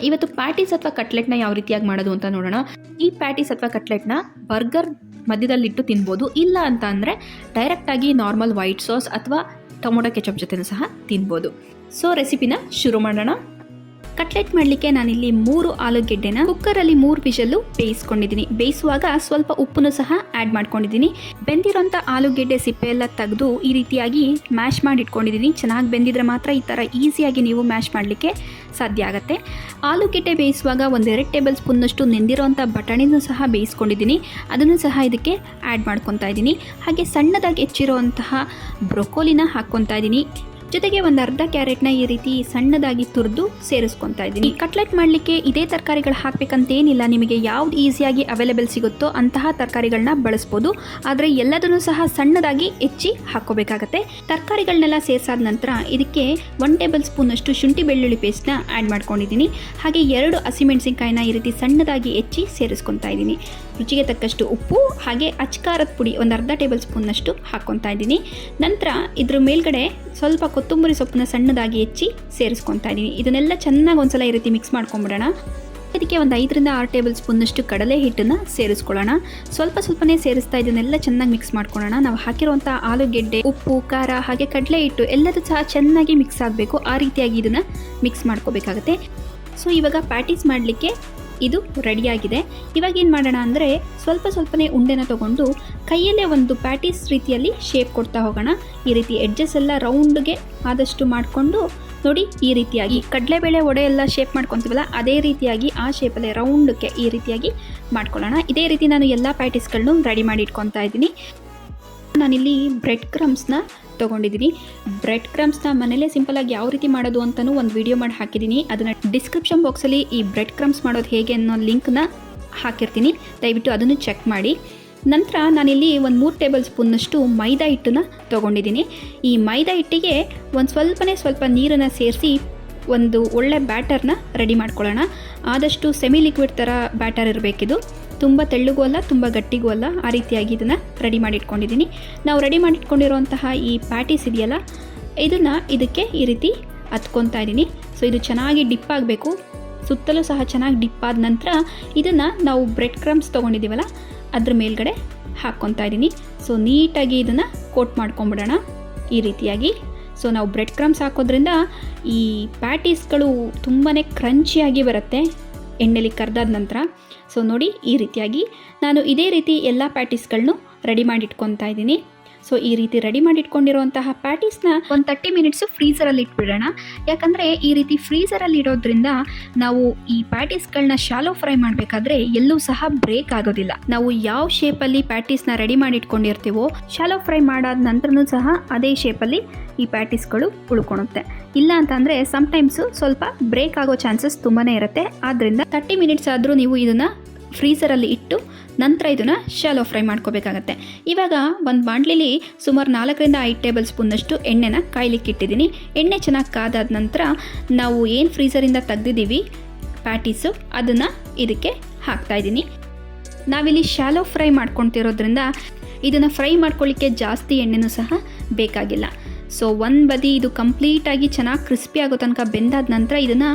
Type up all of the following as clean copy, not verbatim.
ಇವತ್ತು ಪ್ಯಾಟೀಸ್ ಅಥವಾ ಕಟ್ಲೆಟ್ನ ಯಾವ ರೀತಿಯಾಗಿ ಮಾಡೋದು ಅಂತ ನೋಡೋಣ. ಈ ಪ್ಯಾಟೀಸ್ ಅಥವಾ ಕಟ್ಲೆಟ್ನ ಬರ್ಗರ್ ಮಧ್ಯದಲ್ಲಿಟ್ಟು ತಿನ್ಬೋದು, ಇಲ್ಲ ಅಂತ ಅಂದರೆ ಡೈರೆಕ್ಟಾಗಿ ನಾರ್ಮಲ್ ವೈಟ್ ಸಾಸ್ ಅಥವಾ ಟೊಮೊಟೊ ಕೆಚಪ್ ಜೊತೆನೂ ಸಹ ತಿನ್ಬೋದು. ಸೊ ರೆಸಿಪಿನ ಶುರು ಮಾಡೋಣ. ಕಟ್ಲೆಟ್ ಮಾಡಲಿಕ್ಕೆ ನಾನಿಲ್ಲಿ 3 ಆಲೂಗೆಡ್ಡೆನ ಕುಕ್ಕರಲ್ಲಿ 3 ವಿಷಲ್ಲು ಬೇಯಿಸ್ಕೊಂಡಿದ್ದೀನಿ. ಬೇಯಿಸುವಾಗ ಸ್ವಲ್ಪ ಉಪ್ಪನ್ನು ಸಹ ಆ್ಯಡ್ ಮಾಡ್ಕೊಂಡಿದ್ದೀನಿ. ಬೆಂದಿರೋಂಥ ಆಲೂಗೆಡ್ಡೆ ಸಿಪ್ಪೆ ಎಲ್ಲ ತೆಗೆದು ಈ ರೀತಿಯಾಗಿ ಮ್ಯಾಶ್ ಮಾಡಿ ಇಟ್ಕೊಂಡಿದ್ದೀನಿ. ಚೆನ್ನಾಗಿ ಬೆಂದಿದ್ರೆ ಮಾತ್ರ ಈ ಥರ ಈಸಿಯಾಗಿ ನೀವು ಮ್ಯಾಶ್ ಮಾಡಲಿಕ್ಕೆ ಸಾಧ್ಯ ಆಗುತ್ತೆ. ಆಲೂಗೆಡ್ಡೆ ಬೇಯಿಸುವಾಗ 1-2 ಟೇಬಲ್ ಸ್ಪೂನ್ನಷ್ಟು ನೆಂದಿರೋಂಥ ಬಟಾಣಿನೂ ಸಹ ಬೇಯಿಸ್ಕೊಂಡಿದ್ದೀನಿ. ಅದನ್ನು ಸಹ ಇದಕ್ಕೆ ಆ್ಯಡ್ ಮಾಡ್ಕೊತಾ ಇದ್ದೀನಿ. ಹಾಗೆ ಸಣ್ಣದಾಗಿ ಹೆಚ್ಚಿರೋಂತಹ ಬ್ರೊಕೋಲಿನ ಹಾಕ್ಕೊತಾ ಇದ್ದೀನಿ. ಜೊತೆಗೆ 1 ಅರ್ಧ ಕ್ಯಾರೆಟ್ನ ಈ ರೀತಿ ಸಣ್ಣದಾಗಿ ತುರಿದು ಸೇರಿಸ್ಕೊತಾ ಇದ್ದೀನಿ. ಕಟ್ಲೆಟ್ ಮಾಡಲಿಕ್ಕೆ ಇದೇ ತರಕಾರಿಗಳು ಹಾಕಬೇಕಂತೇನಿಲ್ಲ, ನಿಮಗೆ ಯಾವ್ದು ಈಸಿಯಾಗಿ ಅವೈಲೇಬಲ್ ಸಿಗುತ್ತೋ ಅಂತಹ ತರಕಾರಿಗಳನ್ನ ಬಳಸ್ಬೋದು. ಆದರೆ ಎಲ್ಲದನ್ನು ಸಹ ಸಣ್ಣದಾಗಿ ಹೆಚ್ಚಿ ಹಾಕ್ಕೋಬೇಕಾಗತ್ತೆ. ತರಕಾರಿಗಳನ್ನೆಲ್ಲ ಸೇರಿಸಾದ ನಂತರ ಇದಕ್ಕೆ 1 ಟೇಬಲ್ ಸ್ಪೂನಷ್ಟು ಶುಂಠಿ ಬೆಳ್ಳುಳ್ಳಿ ಪೇಸ್ಟ್ನ ಆ್ಯಡ್ ಮಾಡ್ಕೊಂಡಿದ್ದೀನಿ. ಹಾಗೆ 2 ಹಸಿಮೆಣಸಿನ್ಕಾಯಿನ ಈ ರೀತಿ ಸಣ್ಣದಾಗಿ ಹೆಚ್ಚಿ ಸೇರಿಸ್ಕೊತಾ ಇದ್ದೀನಿ. ರುಚಿಗೆ ತಕ್ಕಷ್ಟು ಉಪ್ಪು ಹಾಗೆ ಅಚ್ಕಾರದ ಪುಡಿ 1 ಅರ್ಧ ಟೇಬಲ್ ಸ್ಪೂನ್ನಷ್ಟು ಹಾಕ್ಕೊತಾ ಇದ್ದೀನಿ. ನಂತರ ಇದ್ರ ಮೇಲ್ಗಡೆ ಸ್ವಲ್ಪ ಕೊತ್ತಂಬರಿ ಸೊಪ್ಪನ್ನ ಸಣ್ಣದಾಗಿ ಹೆಚ್ಚಿ ಸೇರಿಸ್ಕೊತಾ ಇದ್ದೀನಿ. ಇದನ್ನೆಲ್ಲ ಚೆನ್ನಾಗಿ ಒಂದ್ಸಲ ಈ ರೀತಿ ಮಿಕ್ಸ್ ಮಾಡ್ಕೊಂಬಿಡೋಣ. ಇದಕ್ಕೆ 5-6 ಟೇಬಲ್ ಸ್ಪೂನ್ನಷ್ಟು ಕಡಲೆ ಹಿಟ್ಟನ್ನು ಸೇರಿಸ್ಕೊಳ್ಳೋಣ. ಸ್ವಲ್ಪನೇ ಸೇರಿಸ್ತಾ ಇದನ್ನೆಲ್ಲ ಚೆನ್ನಾಗಿ ಮಿಕ್ಸ್ ಮಾಡ್ಕೊಳ್ಳೋಣ. ನಾವು ಹಾಕಿರುವಂಥ ಆಲೂಗೆಡ್ಡೆ, ಉಪ್ಪು, ಖಾರ ಹಾಗೆ ಕಡಲೆ ಹಿಟ್ಟು ಎಲ್ಲದೂ ಸಹ ಚೆನ್ನಾಗಿ ಮಿಕ್ಸ್ ಆಗಬೇಕು. ಆ ರೀತಿಯಾಗಿ ಇದನ್ನು ಮಿಕ್ಸ್ ಮಾಡ್ಕೋಬೇಕಾಗತ್ತೆ. ಸೊ ಇವಾಗ ಪ್ಯಾಟೀಸ್ ಮಾಡಲಿಕ್ಕೆ ಇದು ರೆಡಿಯಾಗಿದೆ. ಇವಾಗ ಏನು ಮಾಡೋಣ ಅಂದರೆ ಸ್ವಲ್ಪನೇ ಉಂಡೆನ ತೊಗೊಂಡು ಕೈಯಲ್ಲೇ ಒಂದು ಪ್ಯಾಟೀಸ್ ರೀತಿಯಲ್ಲಿ ಶೇಪ್ ಕೊಡ್ತಾ ಹೋಗೋಣ. ಈ ರೀತಿ ಎಡ್ಜಸ್ ಎಲ್ಲ ರೌಂಡ್ಗೆ ಆದಷ್ಟು ಮಾಡಿಕೊಂಡು ನೋಡಿ, ಈ ರೀತಿಯಾಗಿ ಕಡಲೆಬೇಳೆ ವಡೆ ಎಲ್ಲ ಶೇಪ್ ಮಾಡ್ಕೊತೀವಲ್ಲ ಅದೇ ರೀತಿಯಾಗಿ ಆ ಶೇಪಲ್ಲೇ ರೌಂಡಕ್ಕೆ ಈ ರೀತಿಯಾಗಿ ಮಾಡ್ಕೊಳ್ಳೋಣ. ಇದೇ ರೀತಿ ನಾನು ಎಲ್ಲ ಪ್ಯಾಟೀಸ್ಗಳನ್ನು ರೆಡಿ ಮಾಡಿ ಇಟ್ಕೊತಾ ಇದ್ದೀನಿ. ನಾನಿಲ್ಲಿ ಬ್ರೆಡ್ ಕ್ರಮ್ಸ್ನ ತೊಗೊಂಡಿದ್ದೀನಿ. ಬ್ರೆಡ್ ಕ್ರಮ್ಸ್ನ ಮನೇಲೇ ಸಿಂಪಲಾಗಿ ಯಾವ ರೀತಿ ಮಾಡೋದು ಅಂತಲೂ ಒಂದು ವಿಡಿಯೋ ಮಾಡಿ ಹಾಕಿದ್ದೀನಿ. ಅದನ್ನು ಡಿಸ್ಕ್ರಿಪ್ಷನ್ ಬಾಕ್ಸಲ್ಲಿ ಈ ಬ್ರೆಡ್ ಕ್ರಮ್ಸ್ ಮಾಡೋದು ಹೇಗೆ ಅನ್ನೋ ಲಿಂಕ್ನ ಹಾಕಿರ್ತೀನಿ, ದಯವಿಟ್ಟು ಅದನ್ನು ಚೆಕ್ ಮಾಡಿ. ನಂತರ ನಾನಿಲ್ಲಿ 3 ಟೇಬಲ್ ಸ್ಪೂನ್ನಷ್ಟು ಮೈದಾ ಹಿಟ್ಟನ್ನು ತೊಗೊಂಡಿದ್ದೀನಿ. ಈ ಮೈದಾ ಹಿಟ್ಟಿಗೆ ಸ್ವಲ್ಪ ನೀರನ್ನು ಸೇರಿಸಿ ಒಂದು ಒಳ್ಳೆ ಬ್ಯಾಟರ್ನ ರೆಡಿ ಮಾಡ್ಕೊಳ್ಳೋಣ. ಆದಷ್ಟು ಸೆಮಿ ಲಿಕ್ವಿಡ್ ಥರ ಬ್ಯಾಟರ್ ಇರಬೇಕಿದು, ತುಂಬ ತೆಳ್ಳಗೂ ಅಲ್ಲ ತುಂಬ ಗಟ್ಟಿಗೂ ಅಲ್ಲ. ಆ ರೀತಿಯಾಗಿ ಇದನ್ನು ರೆಡಿ ಮಾಡಿ ಇಟ್ಕೊಂಡಿದ್ದೀನಿ. ನಾವು ರೆಡಿ ಮಾಡಿ ಇಟ್ಕೊಂಡಿರೋಂತಹ ಈ ಪ್ಯಾಟೀಸ್ ಇದೆಯಲ್ಲ, ಇದನ್ನು ಇದಕ್ಕೆ ಈ ರೀತಿ ಹತ್ಕೊತಾ ಇದ್ದೀನಿ. ಸೊ ಇದು ಚೆನ್ನಾಗಿ ಡಿಪ್ ಆಗಬೇಕು. ಸುತ್ತಲೂ ಸಹ ಚೆನ್ನಾಗಿ ಡಿಪ್ ಆದ ನಂತರ ಇದನ್ನು ನಾವು ಬ್ರೆಡ್ ಕ್ರಮ್ಸ್ ತೊಗೊಂಡಿದ್ದೀವಲ್ಲ ಅದ್ರ ಮೇಲ್ಗಡೆ ಹಾಕ್ಕೊತಾ ಇದ್ದೀನಿ. ಸೊ ನೀಟಾಗಿ ಇದನ್ನು ಕೋಟ್ ಮಾಡ್ಕೊಂಬಿಡೋಣ ಈ ರೀತಿಯಾಗಿ. ಸೊ ನಾವು ಬ್ರೆಡ್ ಕ್ರಮ್ಸ್ ಹಾಕೋದ್ರಿಂದ ಈ ಪ್ಯಾಟೀಸ್ಗಳು ತುಂಬಾ ಕ್ರಂಚಿಯಾಗಿ ಬರುತ್ತೆ ಎಣ್ಣೆಲಿ ಕರ್ದಾದ ನಂತರ. ಸೊ ನೋಡಿ, ಈ ರೀತಿಯಾಗಿ ನಾನು ಇದೇ ರೀತಿ ಎಲ್ಲ ಪ್ಯಾಟೀಸ್ಗಳನ್ನು ರೆಡಿ ಮಾಡಿ ಇಟ್ಕೊತಾ ಇದ್ದೀನಿ. ಸೊ ಈ ರೀತಿ ರೆಡಿ ಮಾಡಿ ಇಟ್ಕೊಂಡಿರುವಂತಹ ಪ್ಯಾಟೀಸ್ನ 30 ಮಿನಿಟ್ಸು ಫ್ರೀಸರಲ್ಲಿ ಇಟ್ಬಿಡೋಣ. ಯಾಕಂದರೆ ಈ ರೀತಿ ಫ್ರೀಸರಲ್ಲಿ ಇಡೋದ್ರಿಂದ ನಾವು ಈ ಪ್ಯಾಟೀಸ್ಗಳನ್ನ ಶಾಲೋ ಫ್ರೈ ಮಾಡಬೇಕಾದ್ರೆ ಎಲ್ಲೂ ಸಹ ಬ್ರೇಕ್ ಆಗೋದಿಲ್ಲ. ನಾವು ಯಾವ ಶೇಪಲ್ಲಿ ಪ್ಯಾಟೀಸ್ನ ರೆಡಿ ಮಾಡಿ ಇಟ್ಕೊಂಡಿರ್ತೀವೋ ಶಾಲೋ ಫ್ರೈ ಮಾಡಾದ ನಂತರನೂ ಸಹ ಅದೇ ಶೇಪಲ್ಲಿ ಈ ಪ್ಯಾಟೀಸ್ಗಳು ಉಳ್ಕೊಳುತ್ತೆ. ಇಲ್ಲ ಅಂತಂದರೆ ಸಮ್ಟೈಮ್ಸು ಸ್ವಲ್ಪ ಬ್ರೇಕ್ ಆಗೋ ಚಾನ್ಸಸ್ ತುಂಬಾ ಇರುತ್ತೆ. ಆದ್ದರಿಂದ 30 ಮಿನಿಟ್ಸ್ ಆದರೂ ನೀವು ಇದನ್ನು ಫ್ರೀಸರಲ್ಲಿ ಇಟ್ಟು ನಂತರ ಇದನ್ನು ಶಾಲೋ ಫ್ರೈ ಮಾಡ್ಕೋಬೇಕಾಗತ್ತೆ. ಇವಾಗ ಒಂದು ಬಾಣಲಿಲಿ ಸುಮಾರು 4-5 ಟೇಬಲ್ ಸ್ಪೂನ್ನಷ್ಟು ಎಣ್ಣೆನ ಕಾಯ್ಲಿಕ್ಕೆ ಇಟ್ಟಿದ್ದೀನಿ. ಎಣ್ಣೆ ಚೆನ್ನಾಗಿ ಕಾದಾದ ನಂತರ ನಾವು ಏನು ಫ್ರೀಸರಿಂದ ತೆಗ್ದಿದ್ದೀವಿ ಪ್ಯಾಟೀಸು ಅದನ್ನು ಇದಕ್ಕೆ ಹಾಕ್ತಾಯಿದ್ದೀನಿ. ನಾವಿಲ್ಲಿ ಶಾಲೋ ಫ್ರೈ ಮಾಡ್ಕೊತಿರೋದ್ರಿಂದ ಇದನ್ನು ಫ್ರೈ ಮಾಡ್ಕೊಳ್ಳಿಕ್ಕೆ ಜಾಸ್ತಿ ಎಣ್ಣೆನೂ ಸಹ ಬೇಕಾಗಿಲ್ಲ. ಸೊ ಒಂದು ಬದಿ ಇದು ಕಂಪ್ಲೀಟಾಗಿ ಚೆನ್ನಾಗಿ ಕ್ರಿಸ್ಪಿ ಆಗೋ ತನಕ ಬೆಂದಾದ ನಂತರ ಇದನ್ನು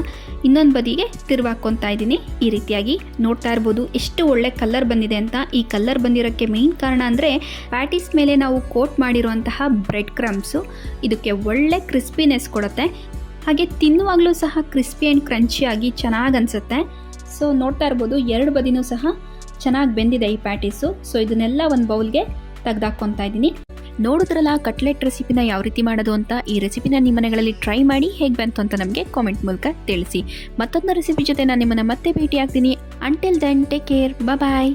ಇನ್ನೊಂದು ಬದಿಗೆ ತಿರುವಾಕೊತಾ ಇದ್ದೀನಿ. ಈ ರೀತಿಯಾಗಿ ನೋಡ್ತಾ ಇರ್ಬೋದು ಎಷ್ಟು ಒಳ್ಳೆ ಕಲರ್ ಬಂದಿದೆ ಅಂತ. ಈ ಕಲರ್ ಬಂದಿರೋಕ್ಕೆ ಮೇನ್ ಕಾರಣ ಅಂದರೆ ಪ್ಯಾಟೀಸ್ ಮೇಲೆ ನಾವು ಕೋಟ್ ಮಾಡಿರುವಂತಹ ಬ್ರೆಡ್ ಕ್ರಮ್ಸು ಇದಕ್ಕೆ ಒಳ್ಳೆ ಕ್ರಿಸ್ಪಿನೆಸ್ ಕೊಡುತ್ತೆ. ಹಾಗೆ ತಿನ್ನುವಾಗಲೂ ಸಹ ಕ್ರಿಸ್ಪಿ ಆ್ಯಂಡ್ ಕ್ರಂಚಿಯಾಗಿ ಚೆನ್ನಾಗಿ ಅನಿಸುತ್ತೆ. ಸೊ ನೋಡ್ತಾ ಇರ್ಬೋದು 2 ಬದಿನೂ ಸಹ ಚೆನ್ನಾಗಿ ಬೆಂದಿದೆ ಈ ಪ್ಯಾಟೀಸು. ಸೊ ಇದನ್ನೆಲ್ಲ ಒಂದು ಬೌಲ್ಗೆ ತೆಗೆದಾಕೊತಾ ಇದ್ದೀನಿ. ನೋಡಿದ್ರಲ್ಲ ಕಟ್ಲೆಟ್ ರೆಸಿಪಿನ ಯಾವ ರೀತಿ ಮಾಡೋದು ಅಂತ. ಈ ರೆಸಿಪಿನ ನಿಮ್ಮ ಮನೆಗಳಲ್ಲಿ ಟ್ರೈ ಮಾಡಿ ಹೇಗೆ ಬಂತು ಅಂತ ನಮಗೆ ಕಾಮೆಂಟ್ ಮೂಲಕ ತಿಳಿಸಿ. ಮತ್ತೊಂದು ರೆಸಿಪಿ ಜೊತೆ ನಾನು ನಿಮ್ಮನ್ನು ಮತ್ತೆ ಭೇಟಿ ಆಗ್ತೀನಿ. ಅಂಟಿಲ್ ದೆನ್ ಟೇಕ್ ಕೇರ್, ಬಾಯ್.